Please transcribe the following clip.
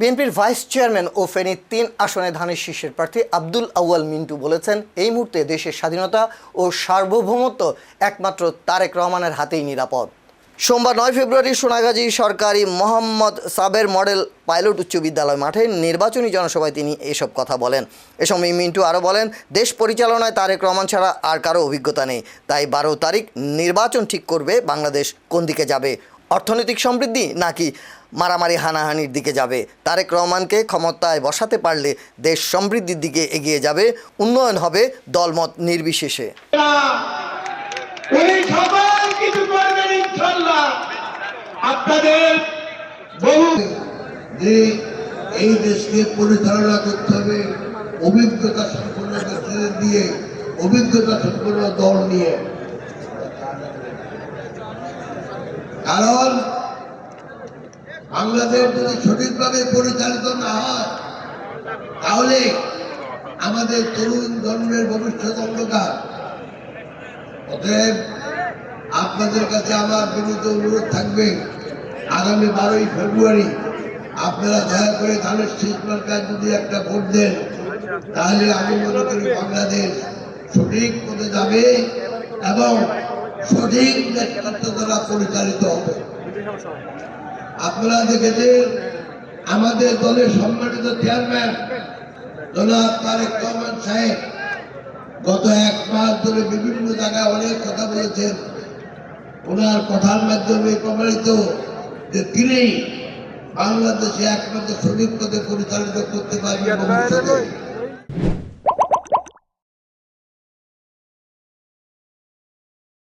বিএনপির vice chairman ও ফেনী ৩ আসনে ধানের শীর্ষের প্রার্থী আব্দুল আউয়াল মিন্টু বলেছেন, এই মুহূর্তে দেশের স্বাধীনতা ও সার্বভৌমত্ব একমাত্র তারেক রহমানের হাতেই নিরাপদ। সোমবার ৯ ফেব্রুয়ারি সোনাগাজী সরকারি মোহাম্মদ সাবের মডেল পাইলট উচ্চ বিদ্যালয় মাঠে নির্বাচনী জনসভায় তিনি এসব কথা বলেন। এ সময় মিন্টু আরও বলেন, দেশ পরিচালনায় তারেক রহমান ছাড়া আর কারো অভিজ্ঞতা নেই, তাই ১২ তারিখ নির্বাচন ঠিক করবে বাংলাদেশ কোন দিকে যাবে, অর্থনৈতিক সমৃদ্ধি নাকি মারামারি হানাহানির দিকে যাবে। তারেক রহমানকে ক্ষমতায় বসাতে পারলে দেশ সমৃদ্ধির দিকে এগিয়ে যাবে, উন্নয়ন হবে দলমত নির্বিশেষে। আপনাদের যে এই দেশকে পরিচালনা করতে হবে অভিজ্ঞতা সম্পন্ন ব্যক্তিদের দিয়ে, অভিজ্ঞতা সম্পন্ন দল নিয়ে। কারণ বাংলাদেশ যদি সঠিকভাবে পরিচালিত না হয় তাহলে আমাদের তরুণ জন্মের ভবিষ্যৎ অন্ধকার। অতএব আপনাদের কাছে আমার বিনীত অনুরোধ থাকবে, আগামী 12ই ফেব্রুয়ারি আপনারা দয়া করে ধানের শীষ মার্কায় যদি একটা ভোট দেন, তাহলে আমি মনে করি বাংলাদেশ সঠিক পথে যাবে এবং সঠিক নেতৃত্ব দ্বারা পরিচালিত হবে। আপনারা দেখেছেন আমাদের দলের সম্মানিত চেয়ারম্যান জনাব তারেক রহমান সাহেব গত 1 মাস ধরে বিভিন্ন জায়গায় অনেক কথা বলেছেন। ওনার কথার মাধ্যমে প্রমাণিত যে তিনি বাংলাদেশে একমাত্র সঠিক পথে পরিচালিত করতে পারবেন ভবিষ্যতে।